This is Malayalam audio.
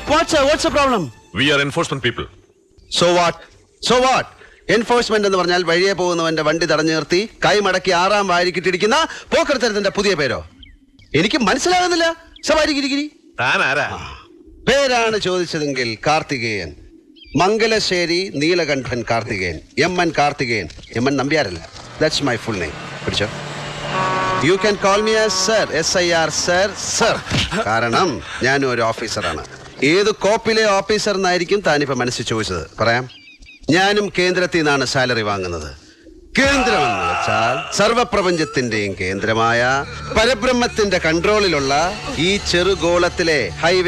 What's the problem? We are enforcement people. So what? Enforcement എന്ന് പറഞ്ഞാൽ വഴിയെ പോകുന്നവന്റെ വണ്ടി തടഞ്ഞു നിർത്തി കൈ മടക്കി 6-ാം വാരിക്കിട്ടിരിക്കുന്ന പോക്കർത്തരത്തിന്റെ പുതിയ പേരോ? എനിക്ക് മനസ്സിലാകുന്നില്ല. സവാരിഗിരിഗിരി പേരാണ് ചോദിച്ചതെങ്കിൽ കാർത്തികേയൻ, മംഗലശ്ശേരി നീലകണ്ഠൻ കാർത്തികേയൻ, എം.എൻ. കാർത്തികേയൻ. എം.എൻ. നമ്പ്യാരല്ല. That's my full name. പിടിച്ചോ. You can call me as sir. SIR sir. കാരണം ഞാനും ഒരു ഓഫീസറാണ്. ഏത് കോപ്പിലെ ഓഫീസർ എന്നായിരിക്കും താനിപ്പോ മനസ്സിൽ ചോദിച്ചത്. പറയാം. ഞാനും കേന്ദ്രത്തിൽ നിന്നാണ് സാലറി വാങ്ങുന്നത്. കേന്ദ്രമെന്ന് വെച്ചാൽ സർവപ്രപഞ്ചത്തിന്റെയും കേന്ദ്രമായ പരബ്രഹ്മത്തിന്റെ കൺട്രോളിലുള്ള ഈ ചെറുഗോളത്തിലെ ഹൈവേ